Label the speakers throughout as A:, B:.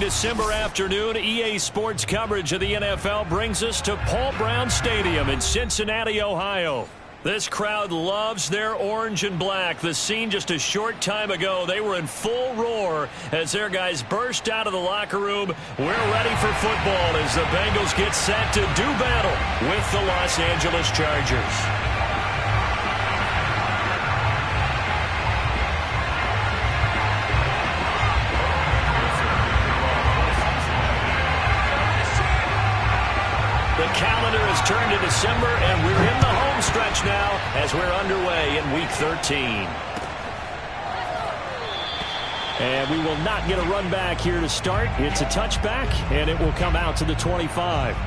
A: December afternoon, EA Sports coverage of the NFL brings us to Paul Brown Stadium in Cincinnati, Ohio. This crowd loves their orange and black. The scene just a short time ago, they were in full roar as their guys burst out of the locker room. We're ready for football as the Bengals get set to do battle with the Los Angeles Chargers. The calendar has turned to December, and we're in the home stretch now as we're underway in Week 13. And we will not get a run back here to start. It's a touchback, and it will come out to the 25.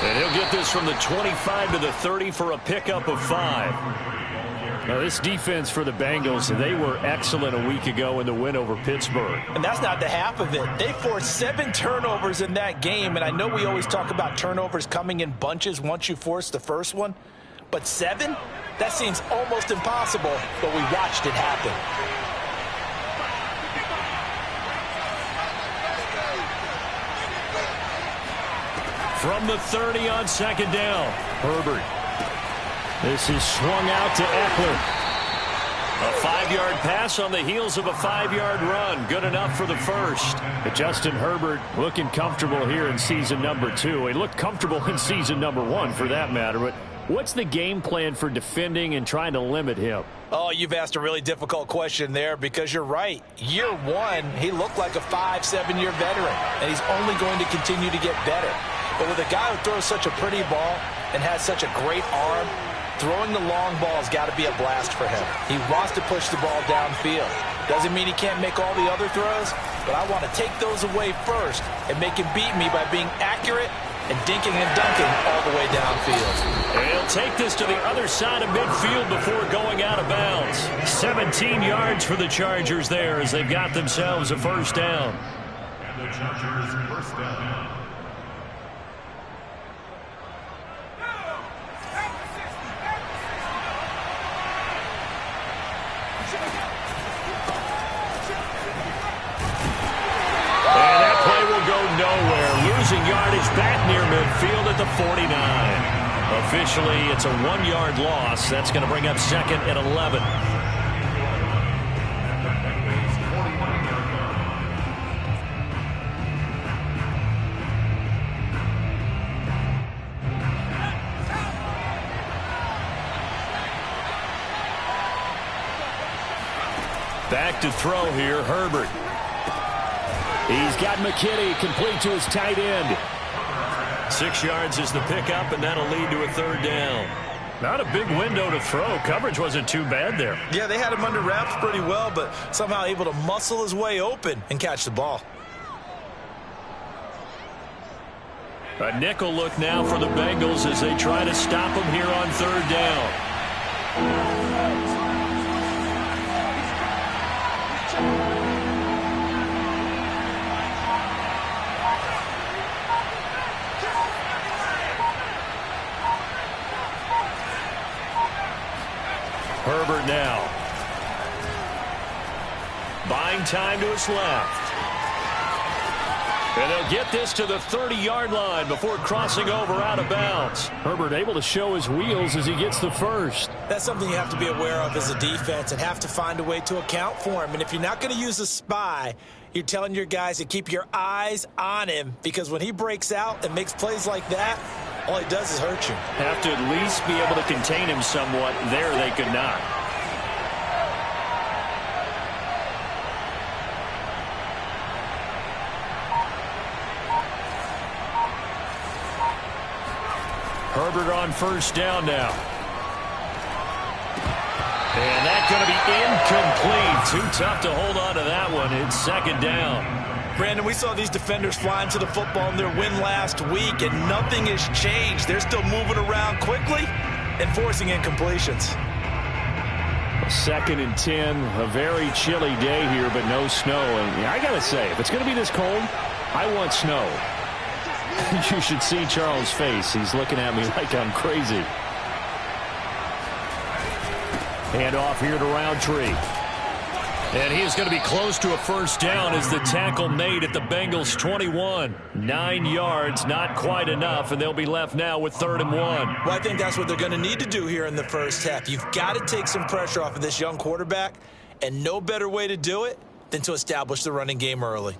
A: And he'll get this from the 25 to the 30 for a pickup of 5. Now, this defense for the Bengals, they were excellent a week ago in the win over Pittsburgh.
B: And that's not the half of it. They forced 7 turnovers in that game, and I know we always talk about turnovers coming in bunches once you force the first one, but 7? That seems almost impossible, but we watched it happen.
A: From the 30 on second down, Herbert. This is swung out to Eckler. A 5-yard pass on the heels of a 5-yard run. Good enough for the first. But Justin Herbert looking comfortable here in season number 2. He looked comfortable in season number 1 for that matter. But what's the game plan for defending and trying to limit him?
B: Oh, you've asked a really difficult question there because you're right. Year 1, he looked like a 5-7-year veteran, and he's only going to continue to get better. But with a guy who throws such a pretty ball and has such a great arm, throwing the long ball has got to be a blast for him. He wants to push the ball downfield. Doesn't mean he can't make all the other throws, but I want to take those away first and make him beat me by being accurate and dinking and dunking all the way downfield.
A: And he'll take this to the other side of midfield before going out of bounds. 17 yards for the Chargers there as they've got themselves a first down.
C: And the Chargers first down.
A: Losing yardage back near midfield at the 49. Officially, it's a 1-yard loss. That's going to bring up second and 11. Back to throw here, Herbert. He's got McKinney complete to his tight end. 6 yards is the pickup, and that'll lead to a third down. Not a big window to throw. Coverage wasn't too bad there.
B: Yeah, they had him under wraps pretty well, but somehow able to muscle his way open and catch the ball.
A: A nickel look now for the Bengals as they try to stop him here on third down. Herbert now. Buying time to his left. And they'll get this to the 30-yard line before crossing over out of bounds. Herbert able to show his wheels as he gets the first.
B: That's something you have to be aware of as a defense and have to find a way to account for him. And if you're not going to use a spy, you're telling your guys to keep your eyes on him, because when he breaks out and makes plays like that, all he does is hurt you.
A: Have to at least be able to contain him somewhat. There they could not. Herbert on first down now. And that's going to be incomplete. Too tough to hold on to that one. It's second down.
B: Brandon, we saw these defenders flying to the football in their win last week, and nothing has changed. They're still moving around quickly and forcing incompletions.
A: Second and 10, a very chilly day here, but no snow. And I got to say, if it's going to be this cold, I want snow. You should see Charles' face. He's looking at me like I'm crazy. Hand off here to Roundtree. And he is going to be close to a first down as the tackle made at the Bengals 21. 9 yards, not quite enough, and they'll be left now with 3rd and 1.
B: Well, I think that's what they're going to need to do here in the first half. You've got to take some pressure off of this young quarterback, and no better way to do it than to establish the running game early.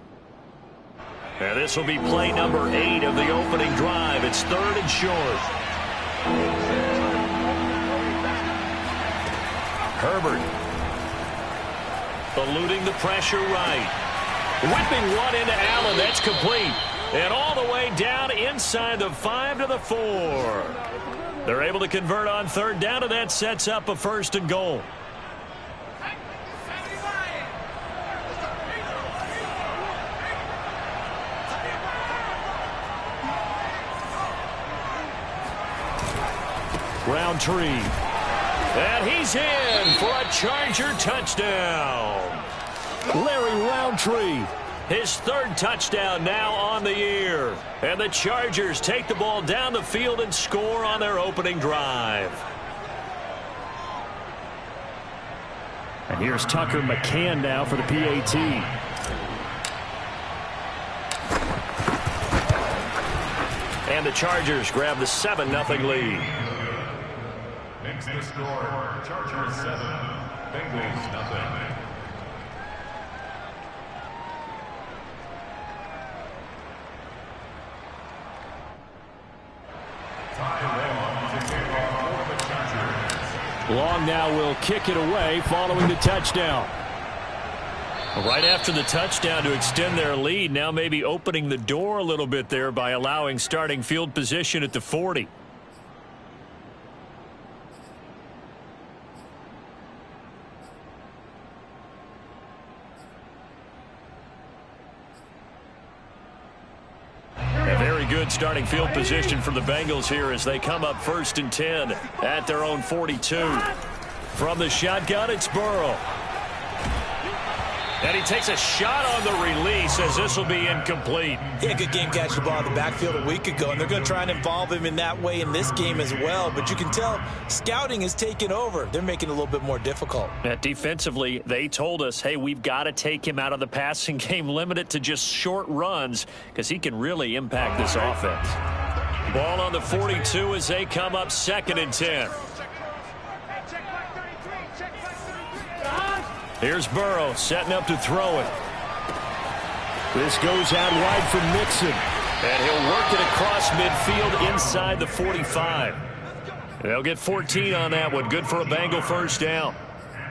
A: And this will be play number 8 of the opening drive. It's 3rd and short. Herbert eluding the pressure right. Whipping one into Allen. That's complete. And all the way down inside the 5 to the 4. They're able to convert on 3rd down, and that sets up a 1st and goal. Roundtree. And he's in for a Charger touchdown. Larry Roundtree, his 3rd touchdown now on the year. And the Chargers take the ball down the field and score on their opening drive. And here's Tucker McCann now for the PAT. And the Chargers grab the 7-0 lead.
C: Makes the score, Chargers 7, Bengals 0.
A: Long now will kick it away following the touchdown. Right after the touchdown to extend their lead, now maybe opening the door a little bit there by allowing starting field position at the 40. Good starting field position for the Bengals here as they come up 1st and 10 at their own 42. From the shotgun, it's Burrow. And he takes a shot on the release as this will be incomplete.
B: He had a good game catching the ball in the backfield a week ago, and they're going to try and involve him in that way in this game as well. But you can tell scouting is taking over. They're making it a little bit more difficult.
A: Defensively, they told us, hey, we've got to take him out of the passing game, limit it to just short runs because he can really impact this offense. Ball on the 42 as they come up 2nd and 10. Here's Burrow setting up to throw it. This goes out wide from Mixon. And he'll work it across midfield inside the 45. They'll get 14 on that one. Good for a Bengal first down.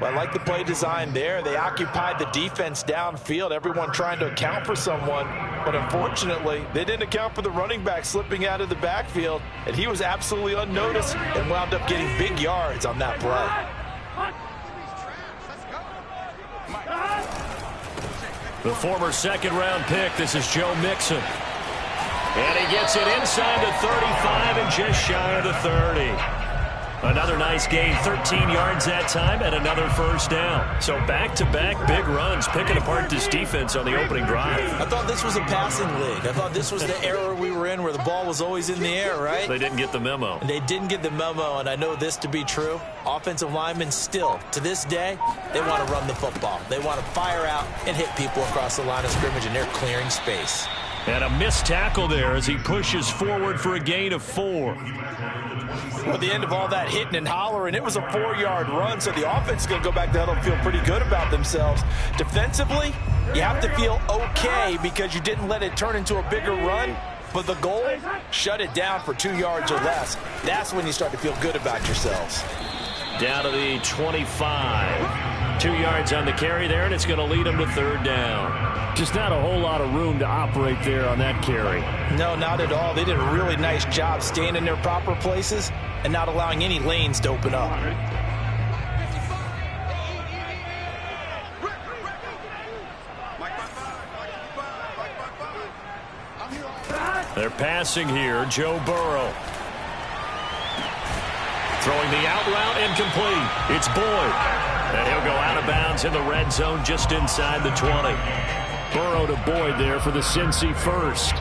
B: Well, I like the play design there. They occupied the defense downfield, everyone trying to account for someone. But unfortunately, they didn't account for the running back slipping out of the backfield. And he was absolutely unnoticed and wound up getting big yards on that play.
A: The former 2nd-round pick, this is Joe Mixon. And he gets it inside the 35 and just shy of the 30. Another nice gain, 13 yards that time, and another first down. So back-to-back big runs, picking apart this defense on the opening drive.
B: I thought this was a passing league. I thought this was the era we were in where the ball was always in the air, right?
A: They didn't get the memo.
B: They didn't get the memo, and I know this to be true. Offensive linemen still, to this day, they want to run the football. They want to fire out and hit people across the line of scrimmage, and they're clearing space.
A: And a missed tackle there as he pushes forward for a gain of 4.
B: At the end of all that hitting and hollering, it was a 4-yard run, so the offense is going to go back there and feel pretty good about themselves. Defensively, you have to feel okay because you didn't let it turn into a bigger run, but the goal, shut it down for 2 yards or less. That's when you start to feel good about yourselves.
A: Down to the 25. 2 yards on the carry there, and it's going to lead them to 3rd down. Just not a whole lot of room to operate there on that carry.
B: No, not at all. They did a really nice job staying in their proper places and not allowing any lanes to open up.
A: They're passing here. Joe Burrow. Throwing the out route incomplete. It's Boyd. And he'll go out of bounds in the red zone just inside the 20. Burrow to Boyd there for the Cincy first.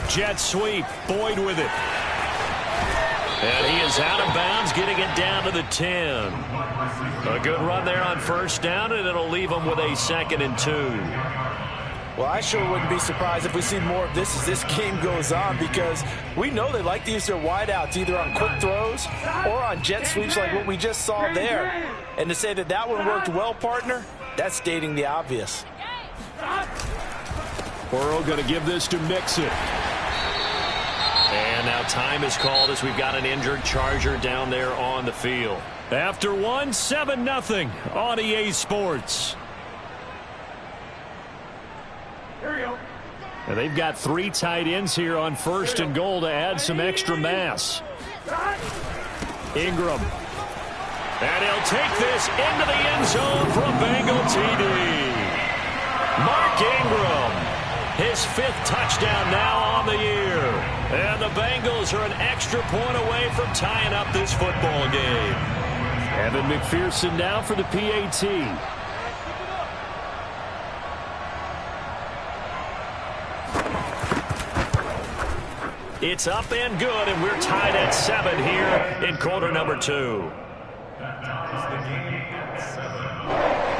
A: Jet sweep. Boyd with it. And he is out of bounds, getting it down to the 10. A good run there on first down, and it'll leave him with a 2nd and 2.
B: Well, I sure wouldn't be surprised if we see more of this as this game goes on, because we know they like to use their wideouts either on quick throws or on jet sweeps like what we just saw there. And to say that that one worked well, partner, that's stating the obvious.
A: Burrow going to give this to Mixon. And now time is called as we've got an injured Charger down there on the field. After one, 7-0 on EA Sports.
C: Here we go.
A: And they've got 3 tight ends here on 1st and goal to add some extra mass. Ingram. And he'll take this into the end zone for a Bengal TD. Mark Ingram. His 5th touchdown now on the year. And the Bengals are an extra point away from tying up this football game. Evan McPherson now for the PAT. It's up and good, and we're tied at 7 here in quarter number 2.
C: That ties the game at 7.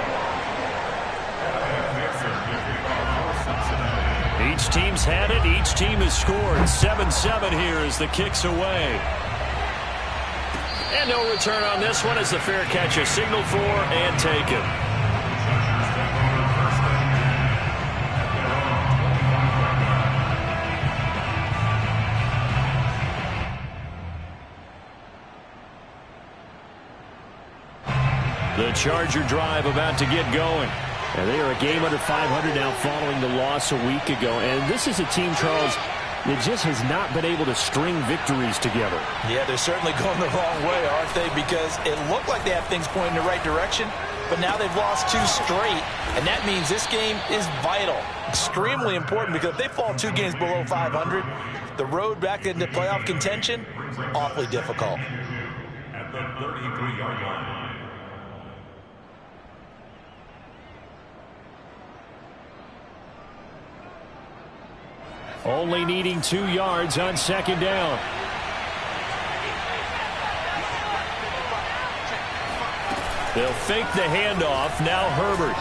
A: Each team's had it. Each team has scored. 7-7 here as the kick's away. And no return on this one as the fair catch is signaled for and taken. The Charger drive about to get going. And they are a game under 500 now following the loss a week ago. And this is a team, Charles, that just has not been able to string victories together.
B: Yeah, they're certainly going the wrong way, aren't they? Because it looked like they have things pointing in the right direction, but now they've lost 2 straight. And that means this game is vital, extremely important, because if they fall 2 games below 500, the road back into playoff contention, awfully difficult.
C: At the 33-yard line.
A: Only needing 2 yards on 2nd down. They'll fake the handoff. Now Herbert.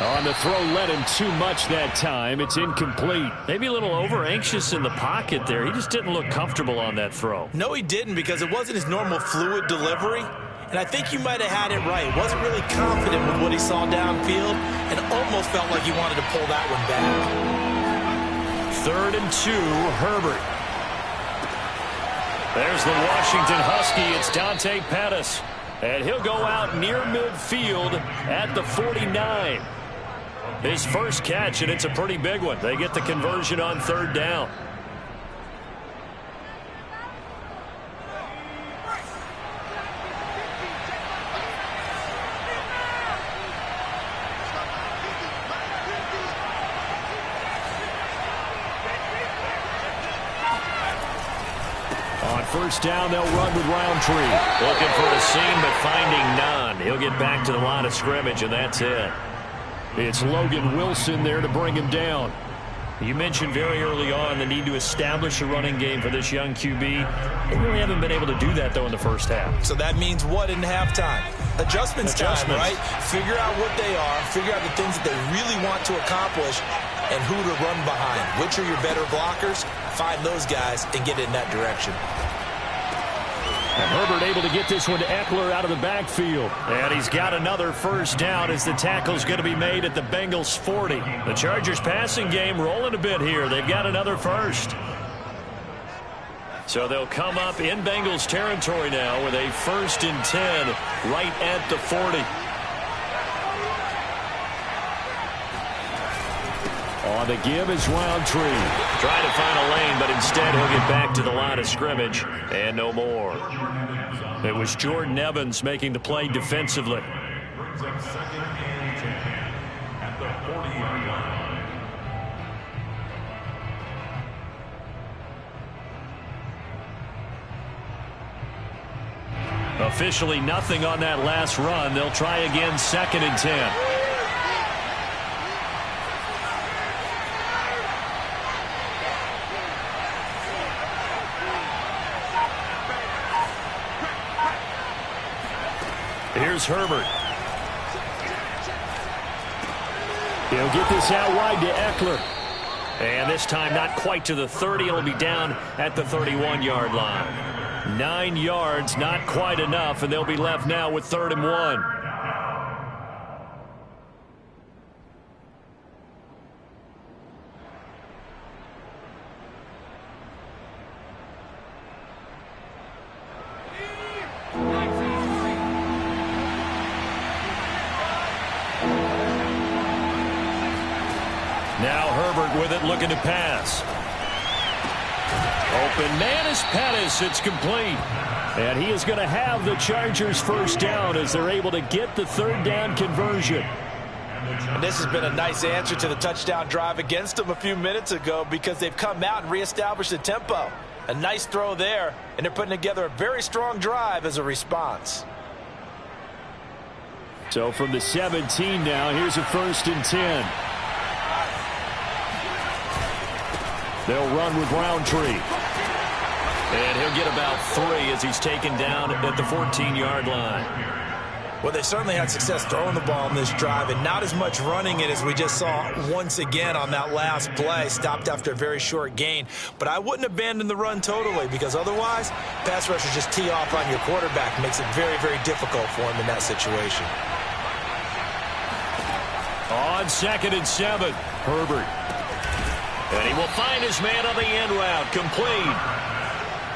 A: On the throw, led him too much that time. It's incomplete. Maybe a little over-anxious in the pocket there. He just didn't look comfortable on that throw.
B: No, he didn't, because it wasn't his normal fluid delivery. And I think you might have had it right. Wasn't really confident with what he saw downfield and almost felt like he wanted to pull that one back.
A: 3rd and 2, Herbert. There's the Washington Husky. It's Dante Pettis. And he'll go out near midfield at the 49. His first catch, and it's a pretty big one. They get the conversion on 3rd down. On 1st down, they'll run with Roundtree. Looking for a seam, but finding none. He'll get back to the line of scrimmage, and that's it. It's Logan Wilson there to bring him down. You mentioned very early on the need to establish a running game for this young QB. They really haven't been able to do that, though, in the first half.
B: So that means what in halftime? Adjustments time, right? Figure out what they are, figure out the things that they really want to accomplish, and who to run behind. Which are your better blockers? Find those guys and get in that direction.
A: And Herbert able to get this one to Eckler out of the backfield. And he's got another first down as the tackle's going to be made at the Bengals 40. The Chargers passing game rolling a bit here. They've got another first. So they'll come up in Bengals territory now with a 1st and 10 right at the 40. On the give is Roundtree. Trying to find a lane, but instead he'll get back to the line of scrimmage and no more. It was Jordan Evans making the play defensively.
C: Brings up 2nd and 10 at the 40-yard line.
A: Officially nothing on that last run. They'll try again 2nd and 10. Here's Herbert. He'll get this out wide to Eckler. And this time not quite to the 30. It'll be down at the 31-yard line. 9 yards, not quite enough, and they'll be left now with 3rd and 1. Now Herbert with it, looking to pass. Open man is Pettis. It's complete. And he is going to have the Chargers first down as they're able to get the 3rd down conversion.
B: And this has been a nice answer to the touchdown drive against them a few minutes ago because they've come out and reestablished the tempo. A nice throw there, and they're putting together a very strong drive as a response.
A: So from the 17 now, here's a 1st and 10. They'll run with Roundtree. And he'll get about 3 as he's taken down at the 14-yard line.
B: Well, they certainly had success throwing the ball in this drive and not as much running it as we just saw once again on that last play. Stopped after a very short gain. But I wouldn't abandon the run totally because otherwise, pass rushers just tee off on your quarterback. Makes it very, very difficult for him in that situation.
A: On 2nd and 7, Herbert. And he will find his man on the end route. Complete.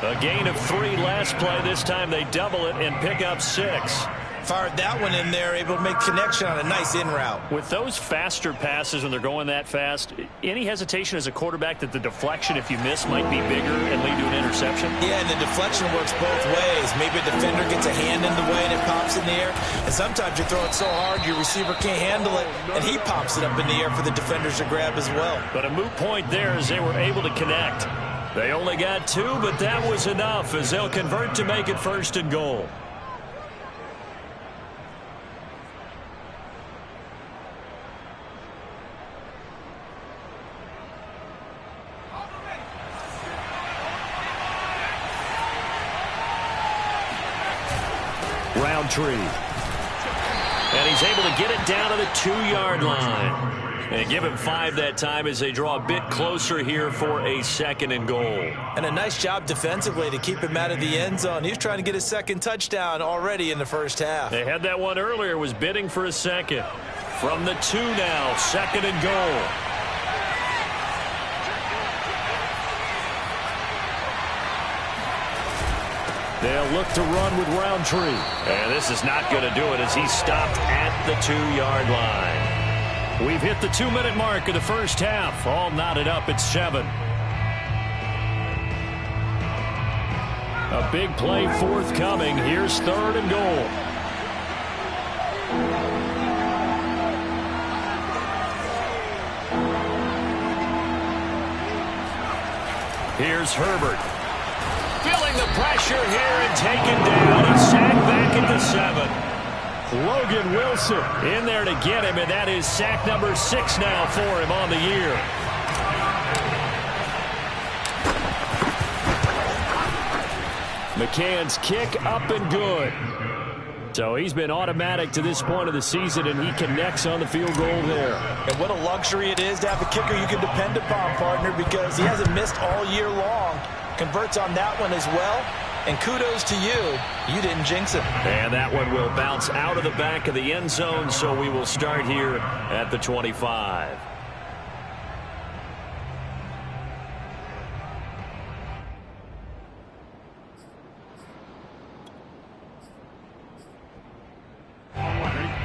A: A gain of 3 last play. This time they double it and pick up 6.
B: Fired that one in there, able to make connection on a nice in route.
A: With those faster passes when they're going that fast, any hesitation as a quarterback that the deflection, if you miss, might be bigger and lead to an interception?
B: Yeah, and the deflection works both ways. Maybe a defender gets a hand in the way and it pops in the air. And sometimes you throw it so hard your receiver can't handle it, and he pops it up in the air for the defenders to grab as well.
A: But a moot point there as they were able to connect. They only got 2, but that was enough as they'll convert to make it 1st and goal. Roundtree. And he's able to get it down to the 2-yard line. And give him 5 that time as they draw a bit closer here for a 2nd and goal.
B: And a nice job defensively to keep him out of the end zone. He was trying to get his 2nd touchdown already in the first half.
A: They had that one earlier, was bidding for a 2nd. From the 2 now, 2nd and goal. They'll look to run with Roundtree. And this is not going to do it as he's stopped at the 2-yard line. We've hit the 2-minute mark of the first half. All knotted up at 7. A big play forthcoming. Here's 3rd and goal. Here's Herbert. Feeling the pressure here and taken down. He's sacked back at the 7. Logan Wilson in there to get him, and that is sack number 6 now for him on the year. McCann's kick up and good. So he's been automatic to this point of the season, and he connects on the field goal there.
B: And what a luxury it is to have a kicker you can depend upon, partner, because he hasn't missed all year long. Converts on that one as well. And kudos to you. You didn't jinx it.
A: And that one will bounce out of the back of the end zone, so we will start here at the 25.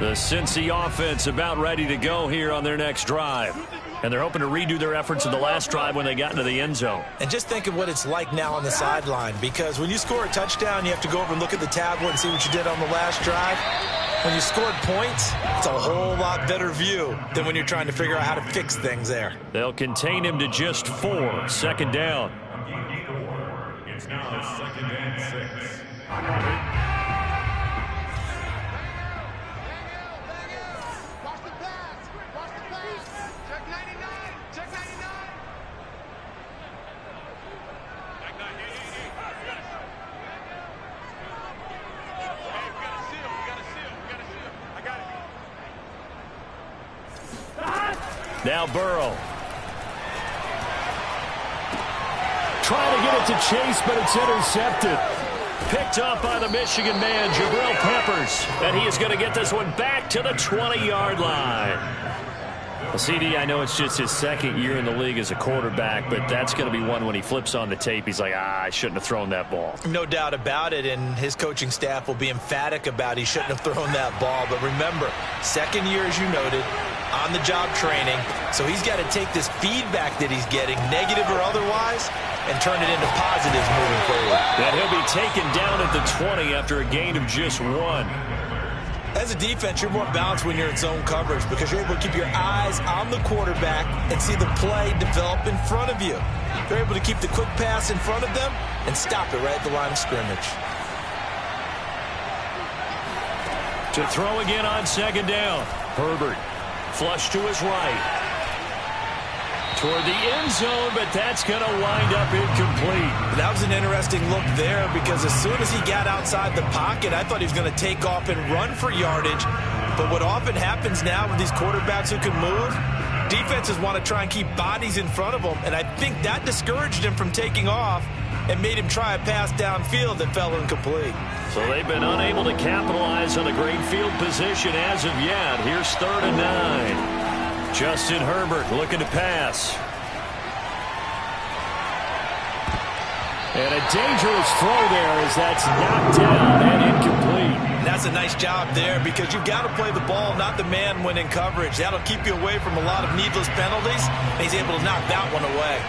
A: The Cincy offense about ready to go here on their next drive. And they're hoping to redo their efforts in the last drive when they got into the end zone.
B: And just think of what it's like now on the sideline, because when you score a touchdown, you have to go over and look at the tablet and see what you did on the last drive. When you scored points, it's a whole lot better view than when you're trying to figure out how to fix things there.
A: They'll contain him to just 4. Second down.
C: It's now 2nd and 6.
A: Now Burrow. Trying to get it to Chase, but it's intercepted. Picked off by the Michigan man, Jabril Peppers. And he is going to get this one back to the 20-yard line. Well, CD, I know it's just his second year in the league as a quarterback, but that's going to be one when he flips on the tape. He's like, I shouldn't have thrown that ball.
B: No doubt about it, and his coaching staff will be emphatic about he shouldn't have thrown that ball. But remember, second year, as you noted, on-the-job training. So he's got to take this feedback that he's getting, negative or otherwise, and turn it into positives moving forward.
A: And he'll be taken down at the 20 after a gain of just 1.
B: As a defense, you're more balanced when you're in zone coverage because you're able to keep your eyes on the quarterback and see the play develop in front of you. You're able to keep the quick pass in front of them and stop it right at the line of scrimmage.
A: To throw again on second down. Herbert. Flush to his right. Toward the end zone, but that's going to wind up incomplete.
B: That was an interesting look there because as soon as he got outside the pocket, I thought he was going to take off and run for yardage. But what often happens now with these quarterbacks who can move, defenses want to try and keep bodies in front of them, and I think that discouraged him from taking off and made him try a pass downfield that fell incomplete.
A: So they've been unable to capitalize on a great field position as of yet. Here's 3rd and 9. Justin Herbert looking to pass. And a dangerous throw there as that's knocked down and incomplete.
B: That's a nice job there because you've got to play the ball, not the man when in coverage. That'll keep you away from a lot of needless penalties, and he's able to knock that one away.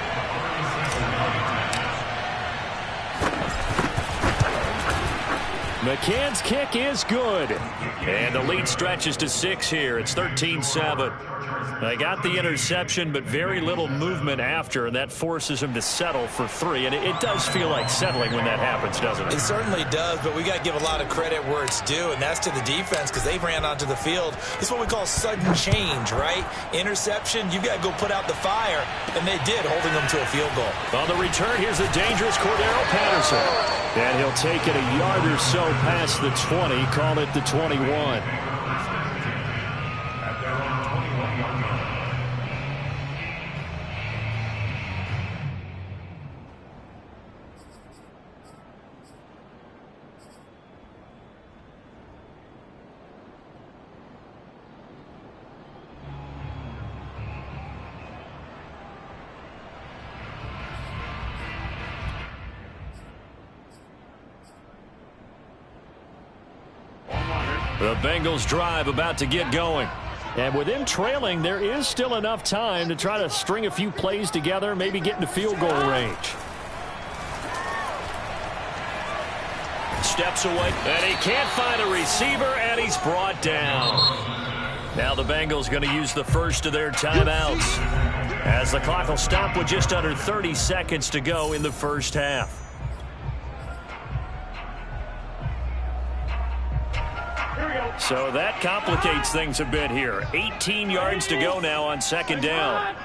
A: McCann's kick is good. And the lead stretches to 6 here. It's 13-7. They got the interception, but very little movement after, and that forces him to settle for 3. And it does feel like settling when that happens, doesn't it?
B: It certainly does, but we got to give a lot of credit where it's due, and that's to the defense because they ran onto the field. It's what we call sudden change, right? Interception, you got to go put out the fire, and they did, holding them to a field goal.
A: On the return, here's the dangerous Cordero Patterson. And he'll take it a yard or so past the 20, call it the 21. The Bengals drive about to get going. And with them trailing, there is still enough time to try to string a few plays together, maybe get into field goal range. Steps away, and he can't find a receiver, and he's brought down. Now the Bengals going to use the first of their timeouts as the clock will stop with just under 30 seconds to go in the first half. So that complicates things a bit here. 18 yards to go now on second down.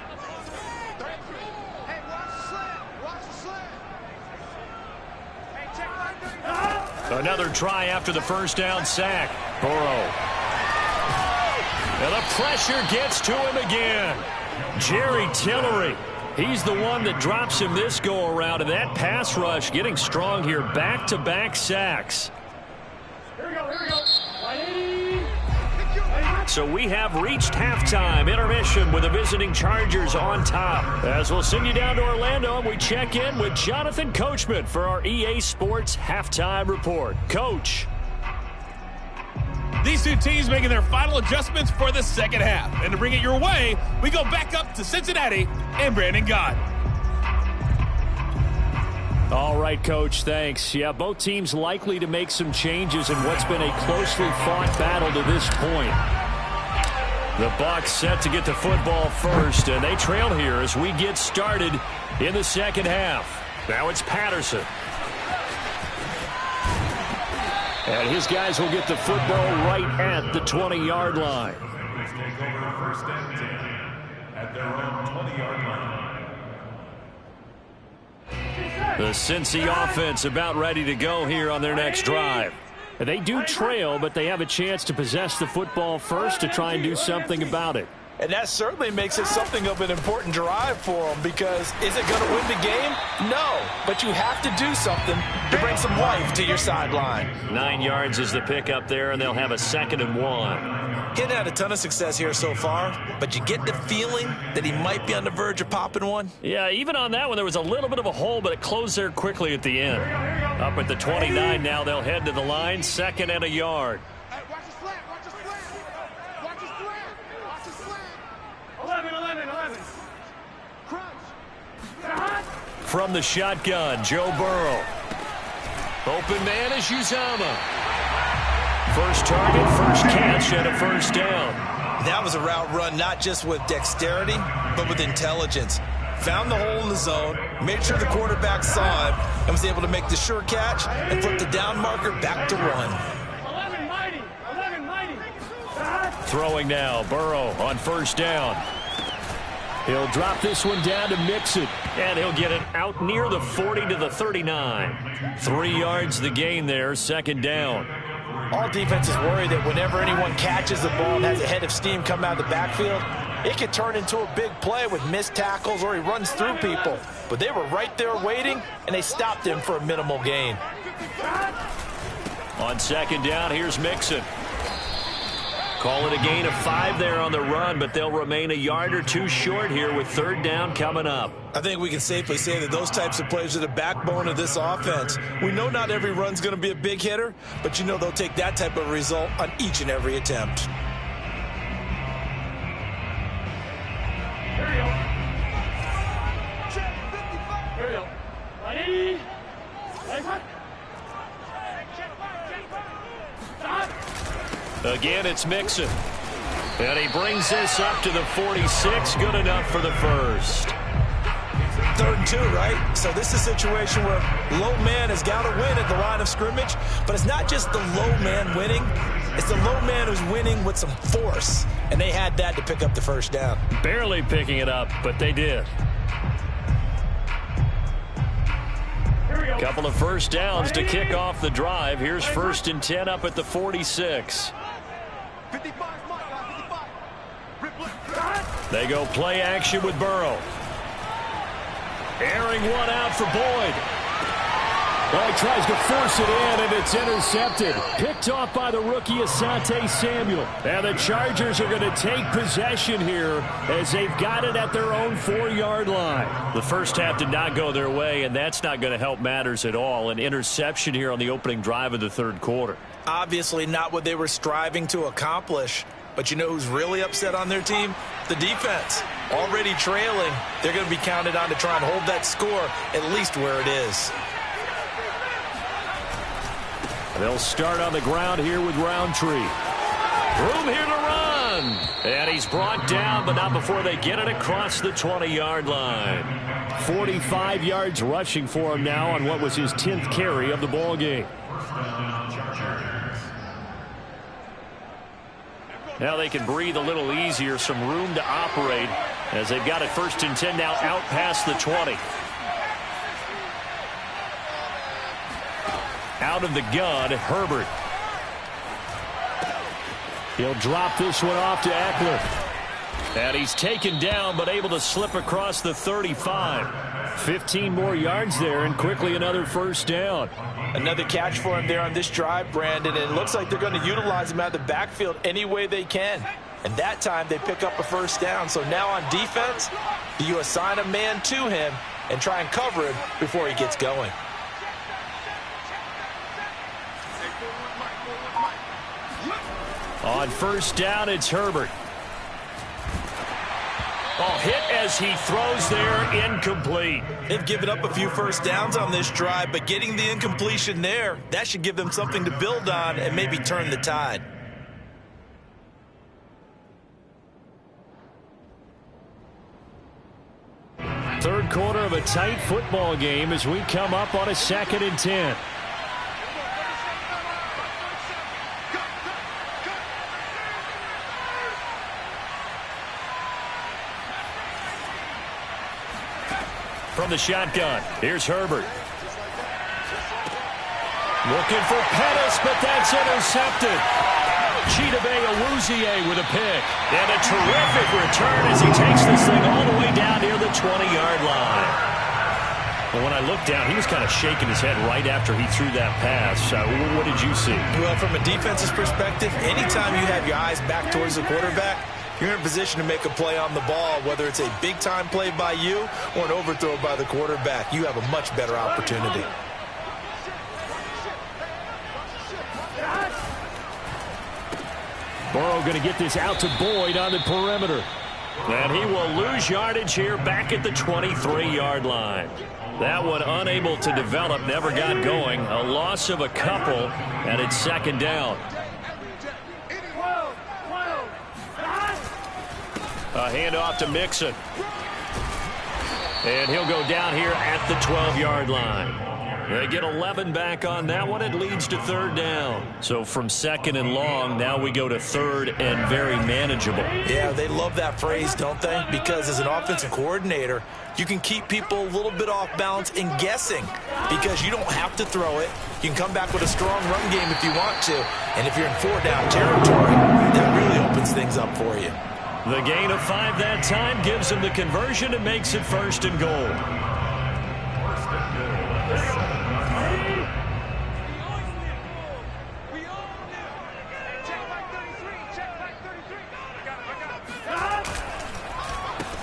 A: Another try after the first down sack. Burrow. And the pressure gets to him again. Jerry Tillery. He's the one that drops him this go-around. And that pass rush getting strong here. Back-to-back sacks. Here we go. So we have reached halftime intermission with the visiting Chargers on top. As we'll send you down to Orlando, and we check in with Jonathan Coachman for our EA Sports Halftime Report. Coach.
D: These two teams making their final adjustments for the second half. And to bring it your way, we go back up to Cincinnati and Brandon Gott.
A: All right, Coach, thanks. Yeah, both teams likely to make some changes in what's been a closely fought battle to this point. The Bucs set to get the football first, and they trail here as we get started in the second half. Now it's Patterson. And his guys will get the football right at the 20-yard line.
C: Bengals take over first and 10 at their own 20-yard line.
A: The Cincy offense about ready to go here on their next drive. They do trail, but they have a chance to possess the football first to try and do something about it.
B: And that certainly makes it something of an important drive for them, because is it going to win the game? No, but you have to do something to bring some life to your sideline.
A: 9 yards is the pickup there, and they'll have a 2nd and 1.
B: He hadn't had a ton of success here so far, but you get the feeling that he might be on the verge of popping one.
A: Yeah, even on that one, there was a little bit of a hole, but it closed there quickly at the end. Up at the 29 now, they'll head to the line, 2nd and a yard.
E: Watch the slant, watch the slant. Watch the slant, watch the slant. 11. Crunch.
A: From the shotgun, Joe Burrow. Open man is Uzomah. First target, first catch, and a first down.
B: That was a route run not just with dexterity, but with intelligence. Found the hole in the zone, made sure the quarterback saw him, and was able to make the sure catch and flip the down marker back to run.
E: 11 mighty.
A: Throwing now, Burrow on first down. He'll drop this one down to Mixon, and he'll get it out near the 40 to the 39. 3 yards the gain there, 2nd down.
B: All defenses worry that whenever anyone catches the ball and has a head of steam come out of the backfield, it could turn into a big play with missed tackles or he runs through people. But they were right there waiting, and they stopped him for a minimal gain.
A: On 2nd down, here's Mixon. Call it a gain of 5 there on the run, but they'll remain a yard or two short here with 3rd down coming up.
B: I think we can safely say that those types of plays are the backbone of this offense. We know not every run's going to be a big hitter, but you know they'll take that type of result on each and every attempt.
A: Again, it's Mixon. And he brings this up to the 46. Good enough for the first.
B: 3rd and 2, right? So this is a situation where low man has got to win at the line of scrimmage, but it's not just the low man winning. It's the low man who's winning with some force, and they had that to pick up the first down.
A: Barely picking it up, but they did. Couple of first downs to kick off the drive. Here's 1st and 10 up at the 46. They go play action with Burrow. Airing one out for Boyd. Well, he tries to force it in, and it's intercepted. Picked off by the rookie Asante Samuel. And the Chargers are going to take possession here as they've got it at their own 4-yard line. The first half did not go their way, and that's not going to help matters at all. An interception here on the opening drive of the 3rd quarter.
B: Obviously not what they were striving to accomplish. But you know who's really upset on their team? The defense. Already trailing, they're going to be counted on to try and hold that score at least where it is.
A: They'll start on the ground here with Roundtree. Room here to run. And he's brought down, but not before they get it across the 20-yard line. 45 yards rushing for him now on what was his 10th carry of the ball game. Now they can breathe a little easier, some room to operate as they've got it 1st and 10 now out past the 20. Out of the gun, Herbert. He'll drop this one off to Eckler. And he's taken down, but able to slip across the 35. 15 more yards there, and quickly another first down.
B: Another catch for him there on this drive, Brandon, and it looks like they're going to utilize him out of the backfield any way they can. And that time they pick up a first down. So now on defense, do you assign a man to him and try and cover him before he gets going?
A: On first down, it's Herbert. Oh, hit as he throws there, incomplete.
B: They've given up a few first downs on this drive, but getting the incompletion there, that should give them something to build on and maybe turn the tide.
A: Third quarter of a tight football game as we come up on a 2nd and 10. From the shotgun, here's Herbert. Looking for Pettis, but that's intercepted. Chidobe with a pick. And a terrific return as he takes this thing all the way down near the 20-yard line. Well, when I looked down, he was kind of shaking his head right after he threw that pass. What did you see?
B: Well, from a defense's perspective, anytime you have your eyes back towards the quarterback, you're in a position to make a play on the ball, whether it's a big-time play by you or an overthrow by the quarterback. You have a much better opportunity.
A: Burrow going to get this out to Boyd on the perimeter. And he will lose yardage here back at the 23-yard line. That one unable to develop, never got going. A loss of a couple, and it's 2nd down. A handoff to Mixon. And he'll go down here at the 12-yard line. They get 11 back on that one. It leads to 3rd down. So from 2nd and long, now we go to 3rd and very manageable.
B: Yeah, they love that phrase, don't they? Because as an offensive coordinator, you can keep people a little bit off balance and guessing because you don't have to throw it. You can come back with a strong run game if you want to. And if you're in 4-down territory, that really opens things up for you.
A: The gain of 5 that time gives him the conversion and makes it 1st and goal.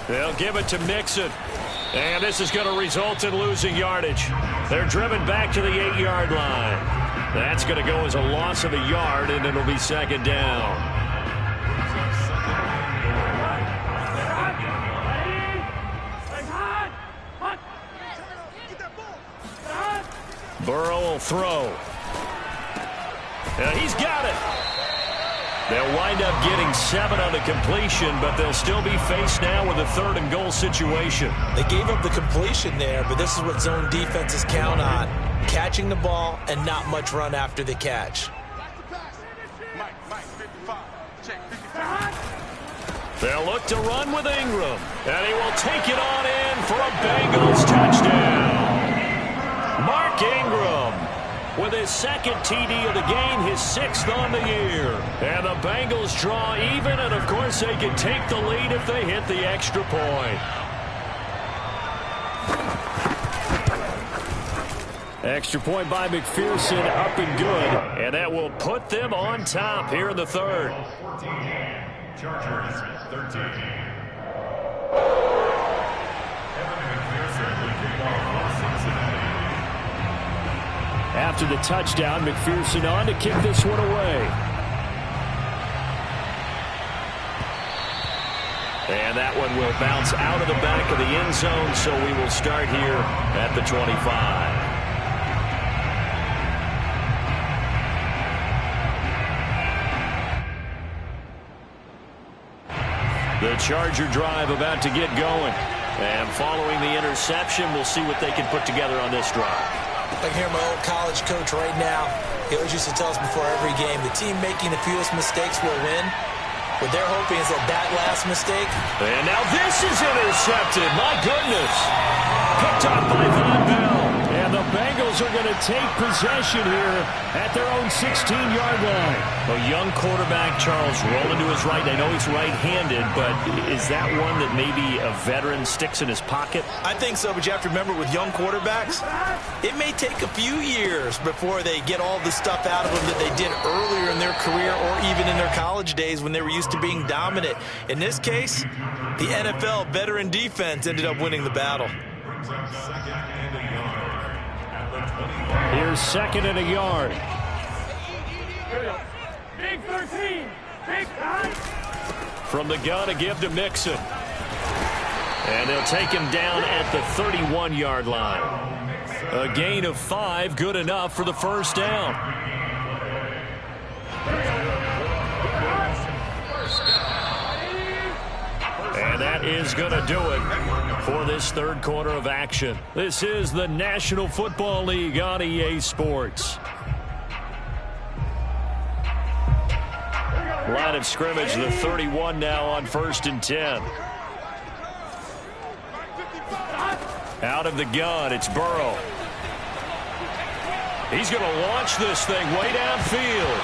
A: They'll give it to Mixon. And this is going to result in losing yardage. They're driven back to the 8-yard line. That's going to go as a loss of a yard, and it'll be 2nd down. Burrow will throw. And he's got it. They'll wind up getting 7 on the completion, but they'll still be faced now with a 3rd and goal situation.
B: They gave up the completion there, but this is what zone defenses count on. Catching the ball and not much run after the catch.
A: They'll look to run with Ingram, and he will take it on in for a Bengals touchdown. Mark Ingram with his 2nd TD of the game, his 6th on the year. And the Bengals draw even, and of course they can take the lead if they hit the extra point. Extra point by McPherson, up and good. And that will put them on top here in the 3rd.
C: Chargers 13.
A: After the touchdown, McPherson on to kick this one away. And that one will bounce out of the back of the end zone, so we will start here at the 25. The Charger drive about to get going. And following the interception, we'll see what they can put together on this drive.
B: I can hear my old college coach right now. He always used to tell us before every game, the team making the fewest mistakes will win. What they're hoping is that last mistake.
A: And now this is intercepted. My goodness. Picked off by Von Bell. And the Bengals are going to take possession here at their own 16-yard line. A young quarterback, Charles, rolling to his right. I know he's right-handed, but is that one that maybe a veteran sticks in his pocket?
B: I think so, but you have to remember with young quarterbacks, it may take a few years before they get all the stuff out of them that they did earlier in their career or even in their college days when they were used to being dominant. In this case, the NFL veteran defense ended up winning the battle.
A: Here's 2nd and a yard.
E: Big 13.
A: From the gun, a give to Mixon. And they'll take him down at the 31-yard line. A gain of 5, good enough for the first down. And that is going to do it for this third quarter of action. This is the National Football League on EA Sports. Line of scrimmage, the 31 now on 1st and 10. Out of the gun, it's Burrow. He's going to launch this thing way downfield.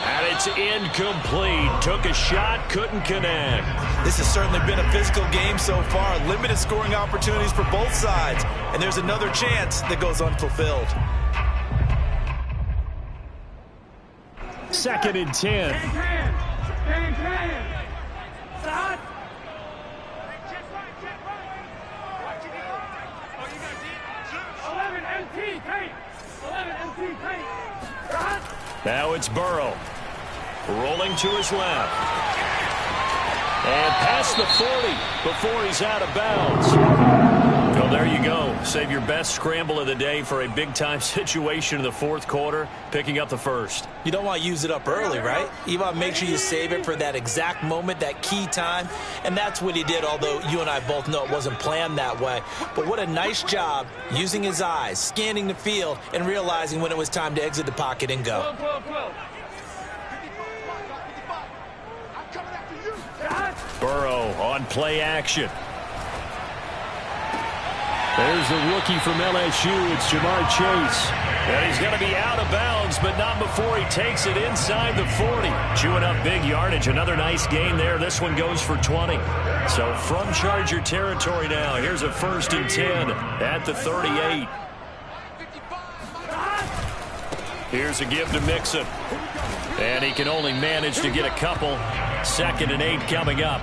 A: And it's incomplete. Took a shot, couldn't connect.
B: This has certainly been a physical game so far. Limited scoring opportunities for both sides. And there's another chance that goes unfulfilled.
A: 2nd and 10. Now it's Burrow. Rolling to his left. And past the 40 before he's out of bounds. Well, there you go. Save your best scramble of the day for a big-time situation in the fourth quarter, picking up the first.
B: You don't want to use it up early, right? You want to make sure you save it for that exact moment, that key time. And that's what he did, although you and I both know it wasn't planned that way. But what a nice job using his eyes, scanning the field, and realizing when it was time to exit the pocket and go.
A: Burrow on play action. There's the rookie from LSU. It's Jamar Chase. And he's going to be out of bounds, but not before he takes it inside the 40. Chewing up big yardage. Another nice gain there. This one goes for 20. So from Charger territory now, here's a 1st and 10 at the 38. Here's a give to Mixon. And he can only manage to get a couple. 2nd and 8 coming up.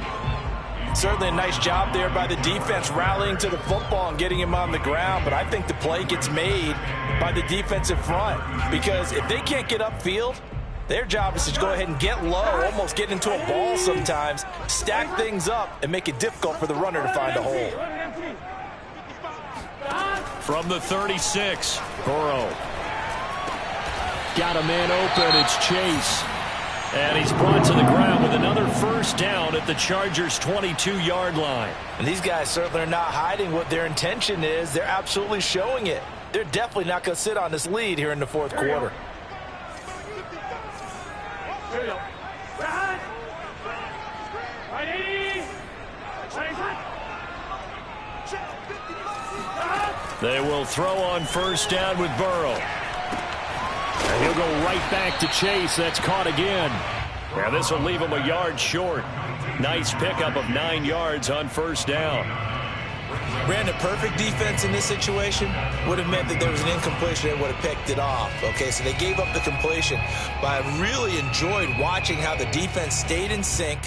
B: Certainly a nice job there by the defense rallying to the football and getting him on the ground. But I think the play gets made by the defensive front. Because if they can't get upfield, their job is to go ahead and get low, almost get into a ball sometimes, stack things up, and make it difficult for the runner to find a hole.
A: From the 36, Burrow. Got a man open. It's Chase. And he's brought to the ground with another first down at the Chargers' 22-yard line.
B: And these guys certainly are not hiding what their intention is. They're absolutely showing it. They're definitely not going to sit on this lead here in the fourth quarter.
A: They will throw on first down with Burrow. And he'll go right back to Chase. That's caught again. And this will leave him a yard short. Nice pickup of 9 yards on first down.
B: Brandon, perfect defense in this situation would have meant that there was an incompletion that would have picked it off. Okay, so they gave up the completion. But I really enjoyed watching how the defense stayed in sync,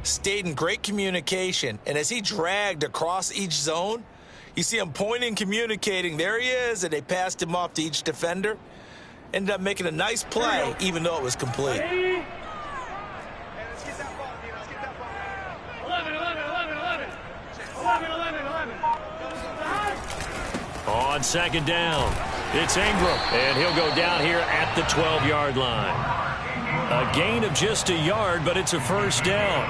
B: stayed in great communication. And as he dragged across each zone, you see him pointing, communicating. There he is, and they passed him off to each defender. Ended up making a nice play, even though it was complete.
E: 11.
A: On second down, it's Ingram, and he'll go down here at the 12-yard line. A gain of just a yard, but it's a first down.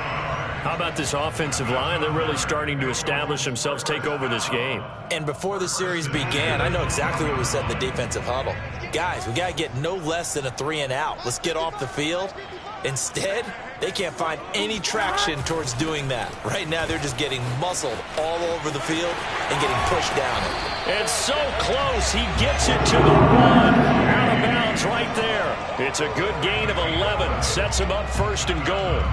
A: How about this offensive line? They're really starting to establish themselves, take over this game.
B: And before the series began, I know exactly what we said in the defensive huddle. Guys, we got to get no less than a 3-and-out. Let's get off the field. Instead, they can't find any traction towards doing that. Right now, they're just getting muscled all over the field and getting pushed down it.
A: It's so close. He gets it to the 1. Out of bounds right there. It's a good gain of 11. Sets him up 1st and goal.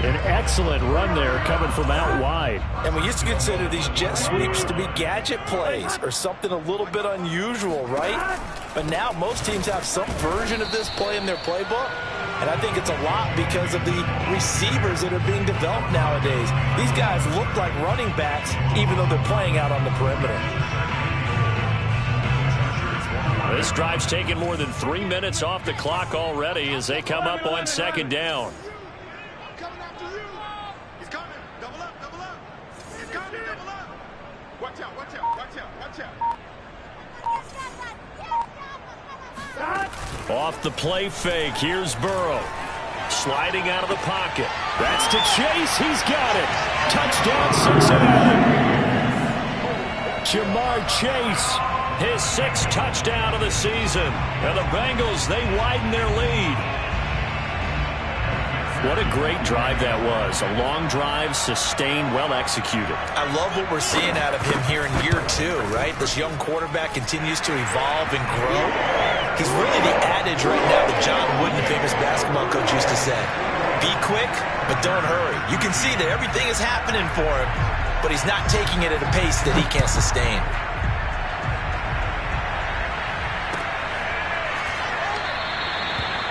A: An excellent run there coming from out wide.
B: And we used to consider these jet sweeps to be gadget plays or something a little bit unusual, right? But now most teams have some version of this play in their playbook. And I think it's a lot because of the receivers that are being developed nowadays. These guys look like running backs even though they're playing out on the perimeter.
A: This drive's taken more than 3 minutes off the clock already as they come up on second down.
E: Watch out, watch out, watch out, watch out.
A: Off the play fake, here's Burrow. Sliding out of the pocket. That's to Chase. He's got it. Touchdown, Cincinnati. Jamar Chase, his 6th touchdown of the season. And the Bengals, they widen their lead. What a great drive that was. A long drive, sustained, well executed.
B: I love what we're seeing out of him here in year 2, right? This young quarterback continues to evolve and grow. He's really the adage right now that John Wooden, the famous basketball coach, used to say. Be quick, but don't hurry. You can see that everything is happening for him, but he's not taking it at a pace that he can't sustain.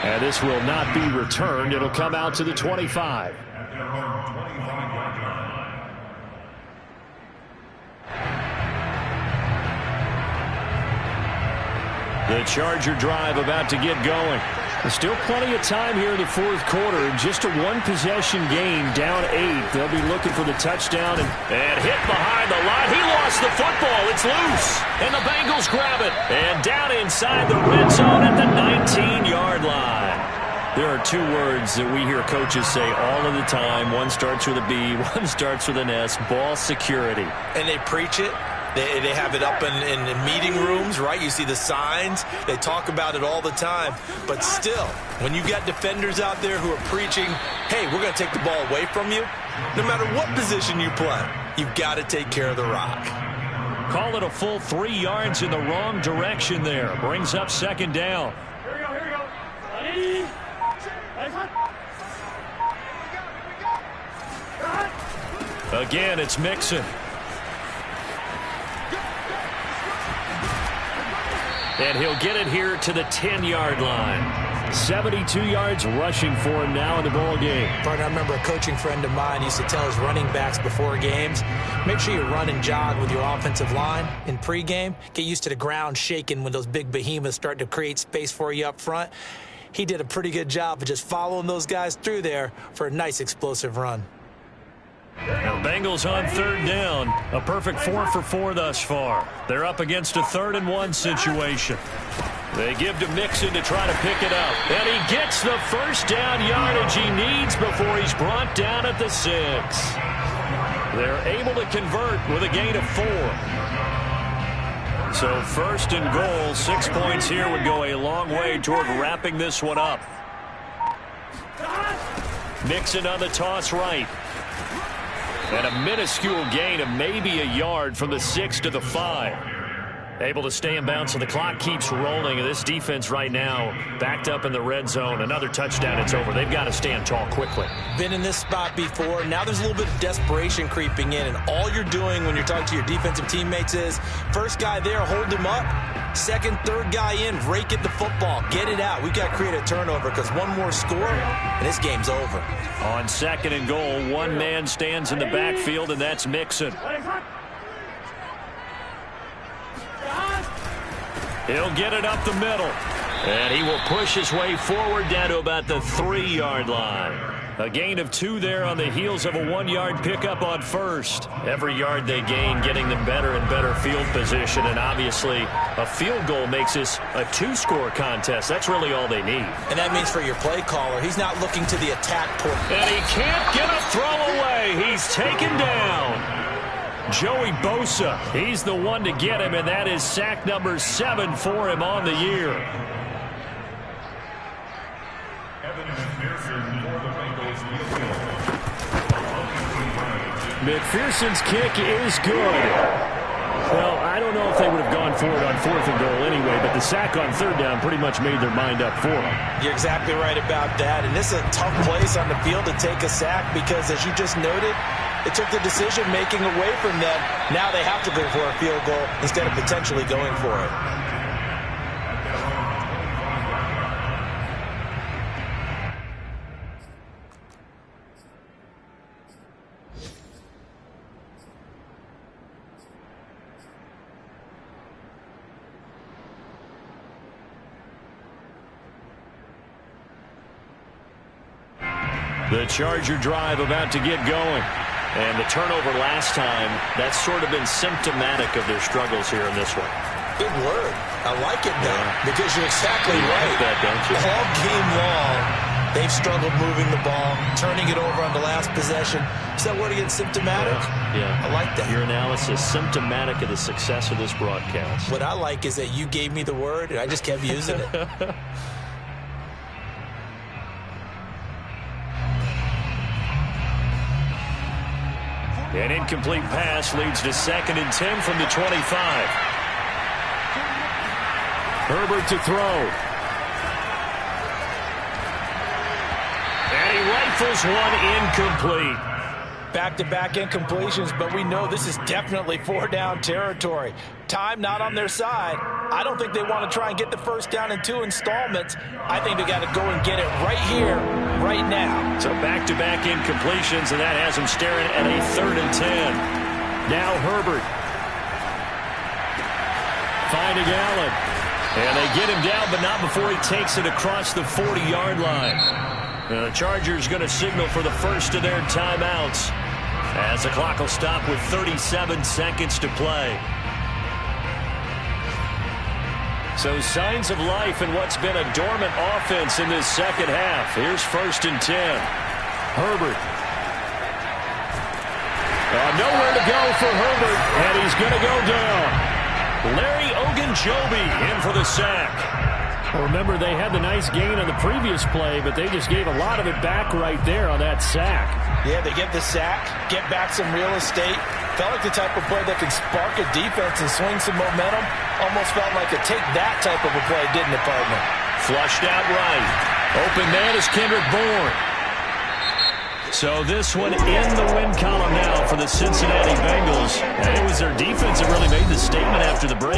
A: And this will not be returned. It'll come out to the 25.
C: At their own 25-yard line.
A: The Charger drive about to get going. There's still plenty of time here in the 4th quarter. Just a 1-possession game, down 8. They'll be looking for the touchdown. And hit behind the line. He lost the football. It's loose. And the Bengals grab it. And down inside the red zone at the 19-yard line. There are 2 words that we hear coaches say all of the time. One starts with a B, one starts with an S. Ball security.
B: And they preach it. They have it up in meeting rooms, right? You see the signs. They talk about it all the time. But still, when you got defenders out there who are preaching, hey, we're going to take the ball away from you, no matter what position you play, you've got to take care of the rock.
A: Call it a full 3 yards in the wrong direction there. Brings up 2nd down.
E: Here we go, here we go. Ready?
A: Again, it's Mixon. And he'll get it here to the 10-yard line. 72 yards rushing for him now in the ball game.
F: Partner, I remember a coaching friend of mine used to tell his running backs before games, make sure you run and jog with your offensive line in pregame. Get used to the ground shaking when those big behemoths start to create space for you up front. He did a pretty good job of just following those guys through there for a nice explosive run.
A: Now Bengals on 3rd down. A perfect 4 for 4 thus far. They're up against a 3rd and 1 situation. They give to Mixon to try to pick it up. And he gets the 1st down yardage he needs before he's brought down at the 6. They're able to convert with a gain of 4. So 1st and goal, 6 points here would go a long way toward wrapping this one up. Mixon on the toss right. And a minuscule gain of maybe a yard from the 6 to the 5. Able to stay in bounds, so the clock keeps rolling. And this defense right now backed up in the red zone. Another touchdown, it's over. They've got to stand tall quickly.
F: Been in this spot before. Now there's a little bit of desperation creeping in. And all you're doing when you're talking to your defensive teammates is, first guy there, hold him up. 2nd, 3rd guy in, rake at the football. Get it out. We've got to create a turnover because one more score, and this game's over.
A: On 2nd and goal, one man stands in the backfield, and that's Mixon. He'll get it up the middle. And he will push his way forward down to about the 3-yard line. A gain of 2 there on the heels of a 1-yard pickup on 1st. Every yard they gain getting them better and better field position. And obviously a field goal makes this a 2-score contest. That's really all they need.
F: And that means for your play caller, he's not looking to the attack point.
A: And he can't get a throw away. He's taken down. Joey Bosa, he's the one to get him, and that is sack number 7 for him on the year. McPherson's kick is good. Well, I don't know if they would have gone for it on 4th and goal anyway, but the sack on 3rd down pretty much made their mind up for them.
F: You're exactly right about that, and this is a tough place on the field to take a sack because, as you just noted, it took the decision-making away from them. Now they have to go for a field goal instead of potentially going for it.
A: The Charger drive about to get going. And the turnover last time, that's sort of been symptomatic of their struggles here in this one.
B: Good word. I like it now because you're exactly
A: You
B: right.
A: like that, don't you?
B: All game long, they've struggled moving the ball, turning it over on the last possession. Is that word again, symptomatic?
A: Yeah.
B: I like that.
A: Your analysis, symptomatic of the success of this broadcast.
B: What I like is that you gave me the word, and I just kept using it.
A: An incomplete pass leads to 2nd and 10 from the 25. Herbert to throw. And he rifles one incomplete.
B: Back-to-back incompletions, but we know this is definitely 4-down territory. Time not on their side. I don't think they want to try and get the first down in 2 installments. I think they got to go and get it right here, right now.
A: So back-to-back incompletions, and that has them staring at a 3rd and 10. Now Herbert. Finding Allen. And they get him down, but not before he takes it across the 40-yard line. And the Chargers going to signal for the first of their timeouts as the clock will stop with 37 seconds to play. So signs of life in what's been a dormant offense in this second half. Here's 1st and 10. Herbert. Nowhere to go for Herbert, and he's going to go down. Larry Ogunjobi in for the sack.
G: Well, remember, they had the nice gain on the previous play, but they just gave a lot of it back right there on that sack.
B: Yeah, they get the sack, get back some real estate. Felt like the type of play that can spark a defense and swing some momentum. Almost felt like a take-that type of a play, didn't it, partner?
A: Flushed out right. Open man is Kendrick Bourne. So this one in the win column now for the Cincinnati Bengals. And it was their defense that really made the statement after the break.